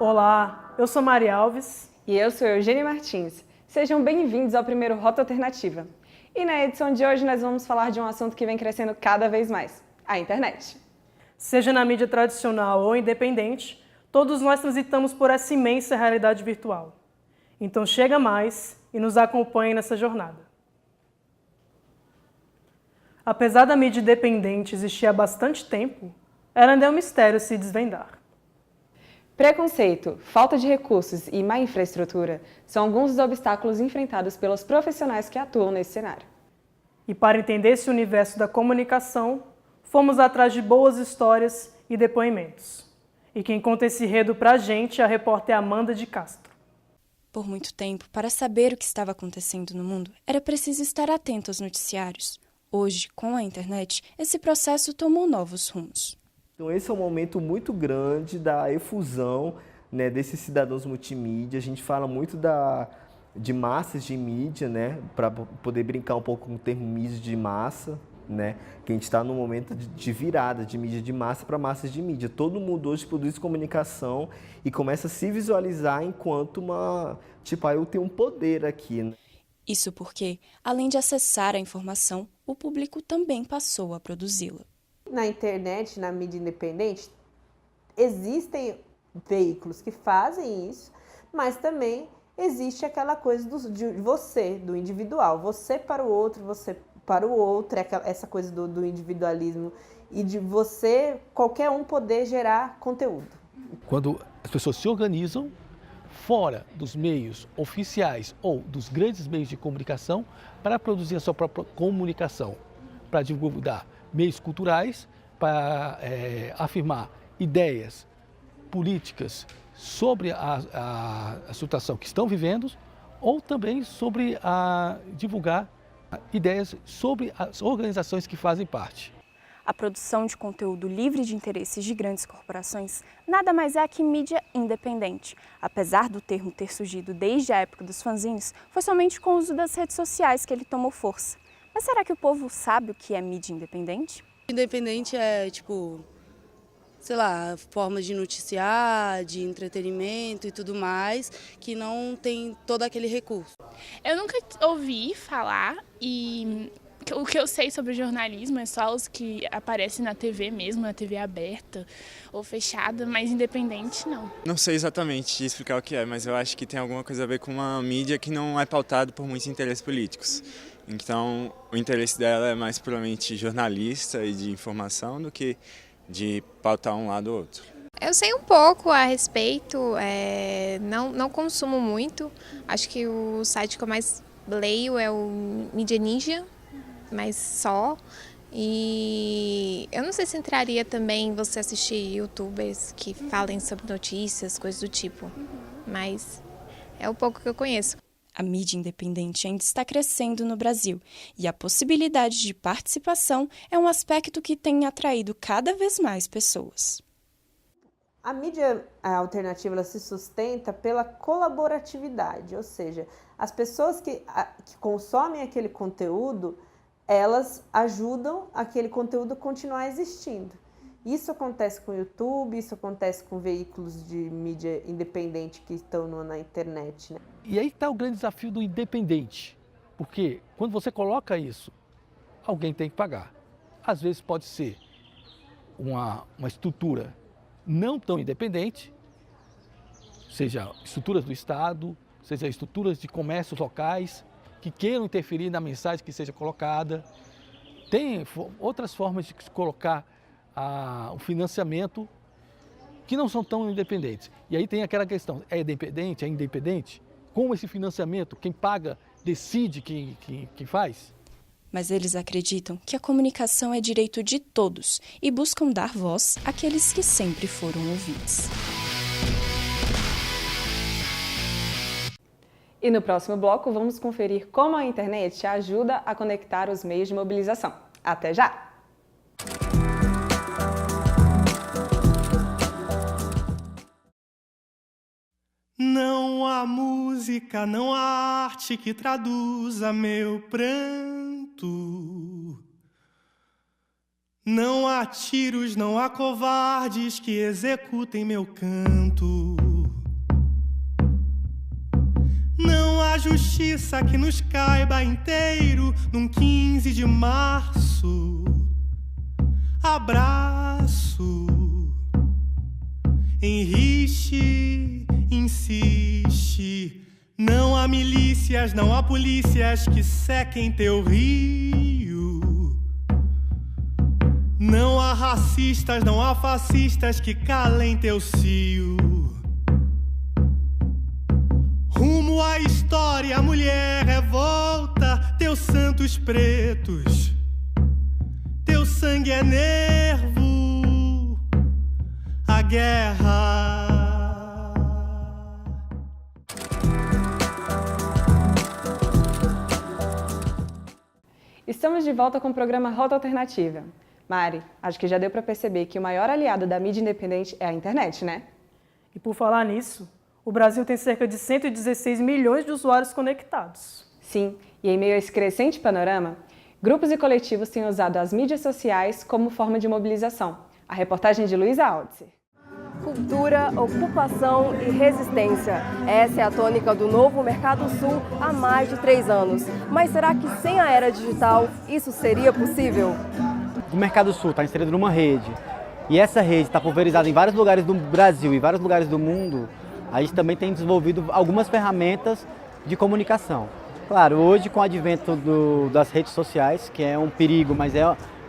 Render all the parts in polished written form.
Olá, eu sou Maria Alves. E eu sou Eugênia Martins. Sejam bem-vindos ao primeiro Rota Alternativa. E na edição de hoje nós vamos falar de um assunto que vem crescendo cada vez mais, a internet. Seja na mídia tradicional ou independente, todos nós transitamos por essa imensa realidade virtual. Então chega mais e nos acompanhe nessa jornada. Apesar da mídia independente existir há bastante tempo, ela ainda é um mistério se desvendar. Preconceito, falta de recursos e má infraestrutura são alguns dos obstáculos enfrentados pelos profissionais que atuam nesse cenário. E para entender esse universo da comunicação, fomos atrás de boas histórias e depoimentos. E quem conta esse enredo pra gente é a repórter Amanda de Castro. Por muito tempo, para saber o que estava acontecendo no mundo, era preciso estar atento aos noticiários. Hoje, com a internet, esse processo tomou novos rumos. Então esse é um momento muito grande da efusão, né, desses cidadãos multimídia. A gente fala muito de massas de mídia, né, para poder brincar um pouco com o termo mídia de massa, né, que a gente está num momento de virada de mídia de massa para massas de mídia. Todo mundo hoje produz comunicação e começa a se visualizar enquanto eu tenho um poder aqui, né? Isso porque, além de acessar a informação, o público também passou a produzi-la. Na internet, na mídia independente, existem veículos que fazem isso, mas também existe aquela coisa de você, do individual. Você para o outro, essa coisa do individualismo e de você, qualquer um poder gerar conteúdo. Quando as pessoas se organizam fora dos meios oficiais ou dos grandes meios de comunicação para produzir a sua própria comunicação, para divulgar meios culturais, para afirmar ideias políticas sobre a situação que estão vivendo, ou também sobre divulgar ideias sobre as organizações que fazem parte. A produção de conteúdo livre de interesses de grandes corporações nada mais é que mídia independente. Apesar do termo ter surgido desde a época dos fanzines, foi somente com o uso das redes sociais que ele tomou força. Mas será que o povo sabe o que é mídia independente? Independente é, formas de noticiar, de entretenimento e tudo mais, que não tem todo aquele recurso. Eu nunca ouvi falar e o que eu sei sobre jornalismo é só os que aparecem na TV mesmo, na TV aberta ou fechada, mas independente não. Não sei exatamente explicar o que é, mas eu acho que tem alguma coisa a ver com uma mídia que não é pautada por muitos interesses políticos. Então, o interesse dela é mais puramente jornalista e de informação do que de pautar um lado ou outro. Eu sei um pouco a respeito, não consumo muito. Acho que o site que eu mais leio é o Mídia Ninja, mas só. E eu não sei se entraria também você assistir youtubers que falem sobre notícias, coisas do tipo, mas é o pouco que eu conheço. A mídia independente ainda está crescendo no Brasil e a possibilidade de participação é um aspecto que tem atraído cada vez mais pessoas. A mídia alternativa ela se sustenta pela colaboratividade, ou seja, as pessoas que consomem aquele conteúdo, elas ajudam aquele conteúdo a continuar existindo. Isso acontece com o YouTube, isso acontece com veículos de mídia independente que estão na internet, né? E aí está o grande desafio do independente, porque quando você coloca isso, alguém tem que pagar. Às vezes pode ser uma estrutura não tão independente, seja estruturas do Estado, seja estruturas de comércios locais, que queiram interferir na mensagem que seja colocada. Tem outras formas de colocar o financiamento que não são tão independentes. E aí tem aquela questão, é independente, é independente? Como esse financiamento, quem paga decide quem faz? Mas eles acreditam que a comunicação é direito de todos e buscam dar voz àqueles que sempre foram ouvidos. E no próximo bloco vamos conferir como a internet ajuda a conectar os meios de mobilização. Até já! Não há música, não há arte que traduza meu pranto. Não há tiros, não há covardes que executem meu canto. uma justiça que nos caiba inteiro num 15 de março. Abraço. Enrique insiste. Não há milícias, não há polícias que sequem teu rio. Não há racistas, não há fascistas que calem teu cio. Rumo à história, mulher, revolta, teus santos pretos. Teu sangue é nervo, a guerra. Estamos de volta com o programa Rota Alternativa. Mari, acho que já deu para perceber que o maior aliado da mídia independente é a internet, né? E por falar nisso, o Brasil tem cerca de 116 milhões de usuários conectados. Sim, e em meio a esse crescente panorama, grupos e coletivos têm usado as mídias sociais como forma de mobilização. A reportagem de Luísa Altzer. Cultura, ocupação e resistência. Essa é a tônica do novo Mercado Sul há mais de 3 anos. Mas será que sem a era digital isso seria possível? O Mercado Sul está inserido numa rede e essa rede está pulverizada em vários lugares do Brasil e vários lugares do mundo. A gente também tem desenvolvido algumas ferramentas de comunicação. Claro, hoje com o advento das redes sociais, que é um perigo, mas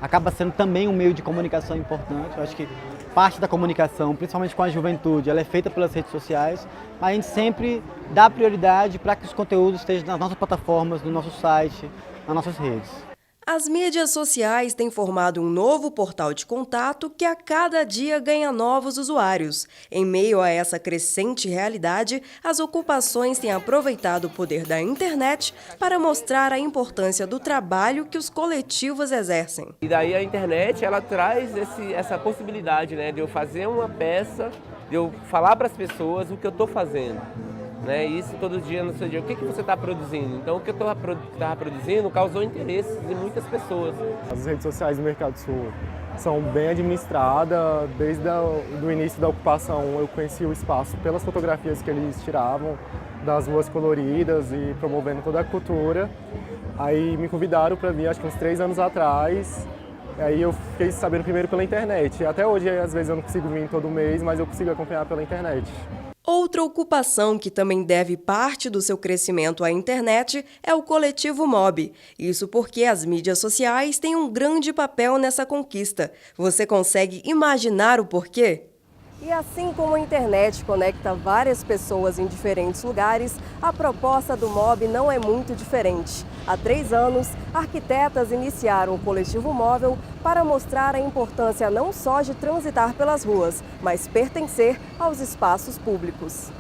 acaba sendo também um meio de comunicação importante. Eu acho que parte da comunicação, principalmente com a juventude, ela é feita pelas redes sociais, mas a gente sempre dá prioridade para que os conteúdos estejam nas nossas plataformas, no nosso site, nas nossas redes. As mídias sociais têm formado um novo portal de contato que a cada dia ganha novos usuários. Em meio a essa crescente realidade, as ocupações têm aproveitado o poder da internet para mostrar a importância do trabalho que os coletivos exercem. E daí a internet, ela traz essa possibilidade, né, de eu fazer uma peça, de eu falar para as pessoas o que eu estou fazendo. Né? Isso todo dia no seu dia. O que você está produzindo? Então, o que eu estava produzindo causou interesses de muitas pessoas. As redes sociais do Mercado Sul são bem administradas. Desde o início da ocupação, eu conheci o espaço pelas fotografias que eles tiravam das ruas coloridas e promovendo toda a cultura. Aí me convidaram para vir, acho que uns 3 anos atrás. Aí eu fiquei sabendo primeiro pela internet. Até hoje, às vezes, eu não consigo vir todo mês, mas eu consigo acompanhar pela internet. Outra ocupação que também deve parte do seu crescimento à internet é o coletivo MOB. Isso porque as mídias sociais têm um grande papel nessa conquista. Você consegue imaginar o porquê? E assim como a internet conecta várias pessoas em diferentes lugares, a proposta do MOB não é muito diferente. Há 3 anos, arquitetas iniciaram o coletivo móvel para mostrar a importância não só de transitar pelas ruas, mas pertencer aos espaços públicos.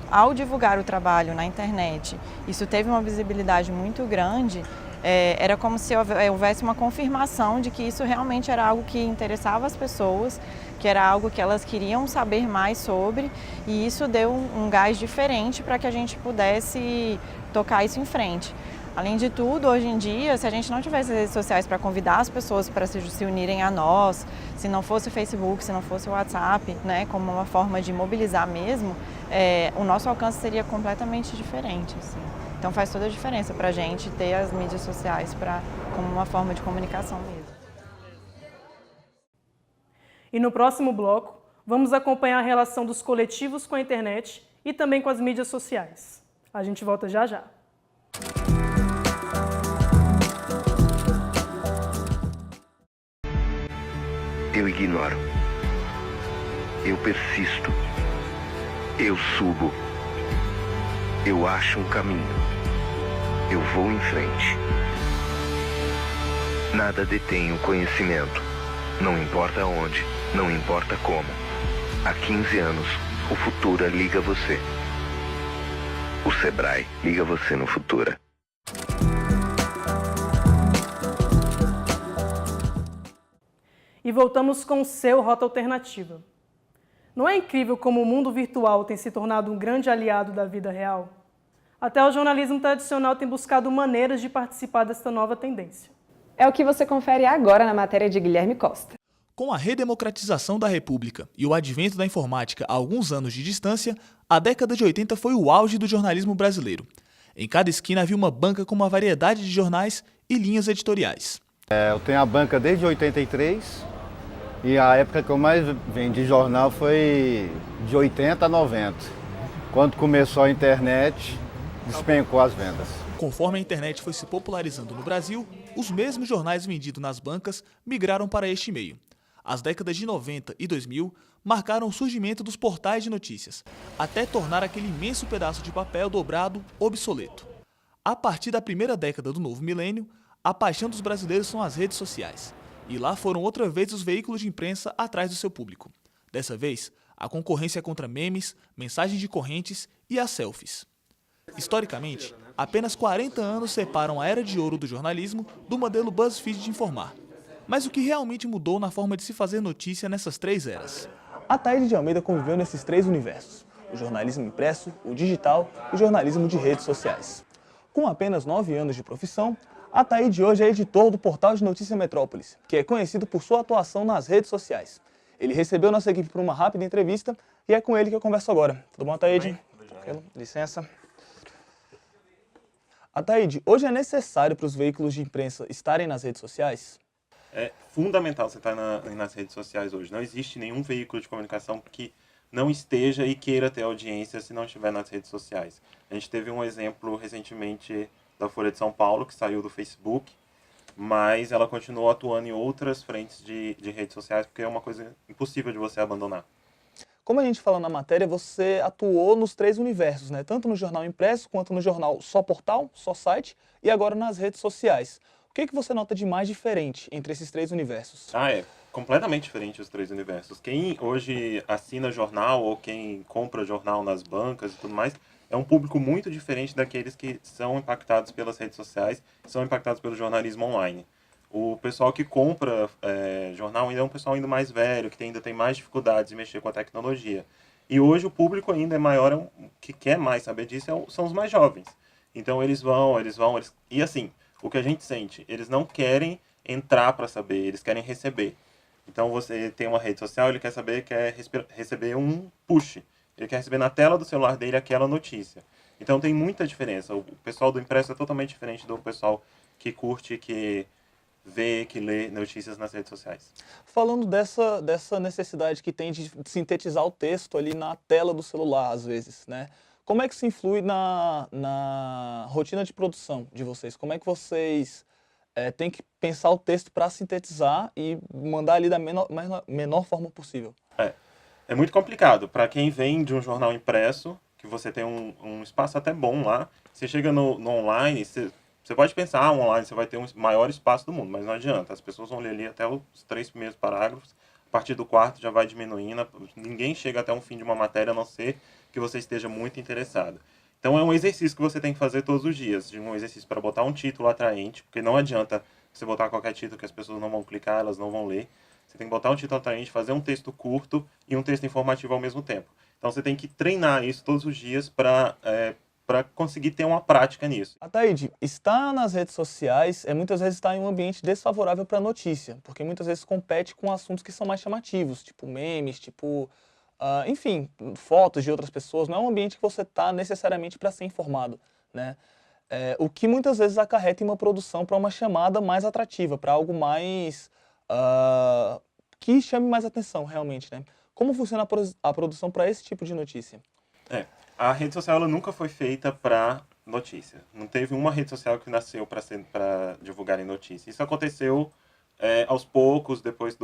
Ao divulgar o trabalho na internet, isso teve uma visibilidade muito grande. Era como se houvesse uma confirmação de que isso realmente era algo que interessava as pessoas, que era algo que elas queriam saber mais sobre, e isso deu um gás diferente para que a gente pudesse tocar isso em frente. Além de tudo, hoje em dia, se a gente não tivesse redes sociais para convidar as pessoas para se unirem a nós, se não fosse o Facebook, se não fosse o WhatsApp, né, como uma forma de mobilizar mesmo, o nosso alcance seria completamente diferente, assim. Então faz toda a diferença para a gente ter as mídias sociais como uma forma de comunicação mesmo. E no próximo bloco, vamos acompanhar a relação dos coletivos com a internet e também com as mídias sociais. A gente volta já já. Eu ignoro. Eu persisto. Eu subo. Eu acho um caminho. Eu vou em frente. Nada detém o conhecimento. Não importa onde, não importa como. Há 15 anos, o Futura liga você. O Sebrae liga você no Futura. E voltamos com o seu Rota Alternativa. Não é incrível como o mundo virtual tem se tornado um grande aliado da vida real? Até o jornalismo tradicional tem buscado maneiras de participar desta nova tendência. É o que você confere agora na matéria de Guilherme Costa. Com a redemocratização da República e o advento da informática a alguns anos de distância, a década de 80 foi o auge do jornalismo brasileiro. Em cada esquina havia uma banca com uma variedade de jornais e linhas editoriais. Eu tenho a banca desde 83 e a época que eu mais vendi jornal foi de 80 a 90. Quando começou a internet, despencou as vendas. Conforme a internet foi se popularizando no Brasil, os mesmos jornais vendidos nas bancas migraram para este meio. As décadas de 90 e 2000 marcaram o surgimento dos portais de notícias, até tornar aquele imenso pedaço de papel dobrado obsoleto. A partir da primeira década do novo milênio, a paixão dos brasileiros são as redes sociais. E lá foram outra vez os veículos de imprensa atrás do seu público. Dessa vez, a concorrência é contra memes, mensagens de correntes e as selfies. Historicamente, apenas 40 anos separam a era de ouro do jornalismo do modelo BuzzFeed de informar. Mas o que realmente mudou na forma de se fazer notícia nessas 3 eras? Ataíde de Almeida conviveu nesses 3 universos: o jornalismo impresso, o digital e o jornalismo de redes sociais. Com apenas 9 anos de profissão, Ataíde hoje é editor do portal de notícia Metrópolis, que é conhecido por sua atuação nas redes sociais. Ele recebeu nossa equipe para uma rápida entrevista e é com ele que eu converso agora. Tudo bom, Ataíde? Licença. Ataíde, hoje é necessário para os veículos de imprensa estarem nas redes sociais? É fundamental você estar nas redes sociais hoje. Não existe nenhum veículo de comunicação que não esteja e queira ter audiência se não estiver nas redes sociais. A gente teve um exemplo recentemente da Folha de São Paulo, que saiu do Facebook, mas ela continuou atuando em outras frentes de redes sociais, porque é uma coisa impossível de você abandonar. Como a gente falou na matéria, você atuou nos 3 universos, né? Tanto no jornal impresso, quanto no jornal só portal, só site, e agora nas redes sociais. O que você nota de mais diferente entre esses 3 universos? É completamente diferente os 3 universos. Quem hoje assina jornal ou quem compra jornal nas bancas e tudo mais, é um público muito diferente daqueles que são impactados pelas redes sociais, são impactados pelo jornalismo online. O pessoal que compra jornal ainda é um pessoal ainda mais velho, que ainda tem mais dificuldades de mexer com a tecnologia. E hoje o público ainda é maior, que quer mais saber disso, são os mais jovens. Então eles vão... E assim, o que a gente sente, eles não querem entrar para saber, eles querem receber. Então você tem uma rede social, ele quer receber um push. Ele quer receber na tela do celular dele aquela notícia. Então tem muita diferença. O pessoal do impresso é totalmente diferente do pessoal que curte, que vê, que lê notícias nas redes sociais. Falando dessa necessidade que tem de sintetizar o texto ali na tela do celular, às vezes, né? Como é que isso influi na rotina de produção de vocês? Como é que vocês têm que pensar o texto para sintetizar e mandar ali da menor forma possível? É muito complicado. Para quem vem de um jornal impresso, que você tem um espaço até bom lá, você chega no online, você pode pensar, online você vai ter um maior espaço do mundo, mas não adianta. As pessoas vão ler ali até os 3 primeiros parágrafos, a partir do 4º já vai diminuindo, ninguém chega até o fim de uma matéria, a não ser que você esteja muito interessado. Então é um exercício que você tem que fazer todos os dias, um exercício para botar um título atraente, porque não adianta você botar qualquer título que as pessoas não vão clicar, elas não vão ler. Você tem que botar um título atraente, fazer um texto curto e um texto informativo ao mesmo tempo. Então você tem que treinar isso todos os dias para conseguir ter uma prática nisso. Ataíde, estar nas redes sociais muitas vezes estar em um ambiente desfavorável para a notícia, porque muitas vezes compete com assuntos que são mais chamativos, tipo memes, enfim, fotos de outras pessoas. Não é um ambiente que você está necessariamente para ser informado, né? O que muitas vezes acarreta em uma produção para uma chamada mais atrativa, para algo mais... que chame mais atenção, realmente, né? Como funciona a produção para esse tipo de notícia? A rede social ela nunca foi feita para notícia. Não teve uma rede social que nasceu para divulgar notícia. Isso aconteceu aos poucos, depois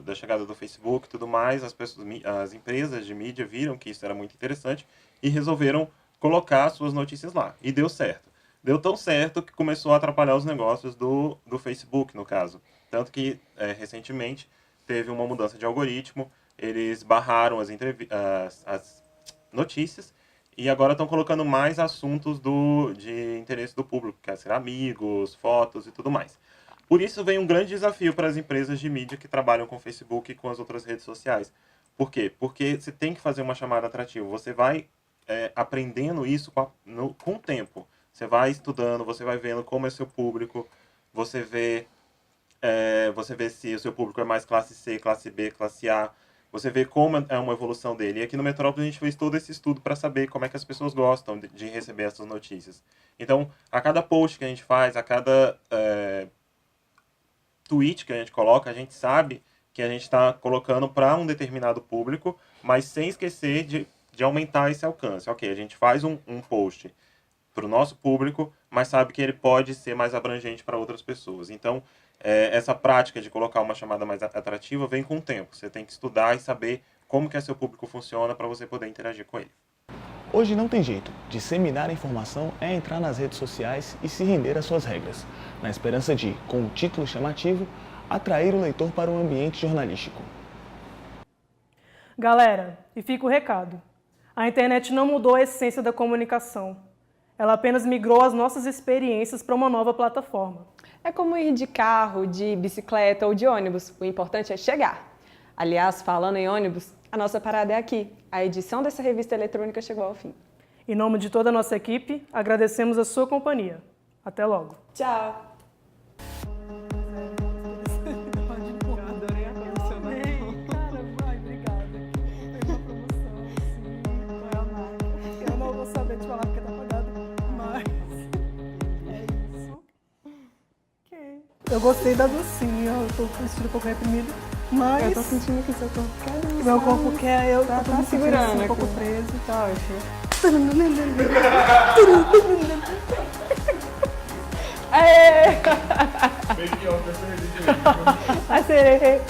da chegada do Facebook e tudo mais. As empresas de mídia viram que isso era muito interessante e resolveram colocar suas notícias lá. E deu certo. Deu tão certo que começou a atrapalhar os negócios do Facebook, no caso. Tanto que, recentemente, teve uma mudança de algoritmo, eles barraram as notícias e agora estão colocando mais assuntos de interesse do público, que é ser amigos, fotos e tudo mais. Por isso vem um grande desafio para as empresas de mídia que trabalham com o Facebook e com as outras redes sociais. Por quê? Porque você tem que fazer uma chamada atrativa. Você vai aprendendo isso com o tempo. Você vai estudando, você vai vendo como é seu público, você vê se o seu público é mais classe C, classe B, classe A. você vê como é uma evolução dele. E aqui no Metrópole a gente fez todo esse estudo para saber como é que as pessoas gostam de receber essas notícias. Então, a cada post que a gente faz, a cada tweet que a gente coloca, a gente sabe que a gente está colocando para um determinado público, mas sem esquecer de aumentar esse alcance. Ok, a gente faz um post para o nosso público, mas sabe que ele pode ser mais abrangente para outras pessoas. Então, essa prática de colocar uma chamada mais atrativa vem com o tempo. Você tem que estudar e saber como que seu público funciona para você poder interagir com ele. Hoje não tem jeito. Disseminar a informação é entrar nas redes sociais e se render às suas regras, na esperança de, com um título chamativo, atrair o leitor para o ambiente jornalístico. Galera, e fica o recado. A internet não mudou a essência da comunicação. Ela apenas migrou as nossas experiências para uma nova plataforma. É como ir de carro, de bicicleta ou de ônibus. O importante é chegar. Aliás, falando em ônibus, a nossa parada é aqui. A edição dessa revista eletrônica chegou ao fim. Em nome de toda a nossa equipe, agradecemos a sua companhia. Até logo. Tchau. Eu não vou saber te falar porque tá apagado, mas é isso. Ok. Eu gostei da docinha, eu tô com o estilo um pouco reprimido, mas... Eu tô sentindo que seu corpo quer dançar. Meu corpo quer, eu tô tá me segurando sentindo um pouco aqui. preso. Tá ótimo. Aê! Acerei.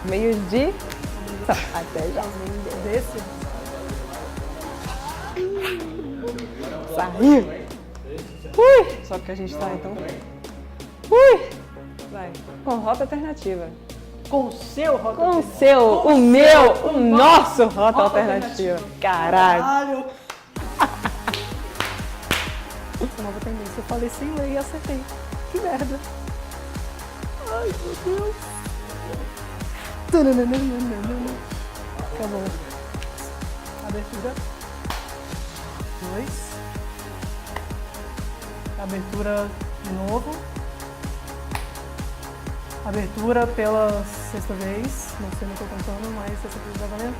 Meio de... Até já. Desse? Saiu. Só que a gente tá, então... Vai. Com rota alternativa. Com o seu rota Com o alternativa? seu, o meu, o nosso rota Rota alternativa. alternativa. Caralho. Essa nova tendência. Eu falei sem ler e acertei. Que merda. Ai, meu Deus. Acabou. Abertura 2. Abertura de novo. Abertura pela sexta vez. Não sei nem o que eu tô contando, mas essa aqui tá valendo.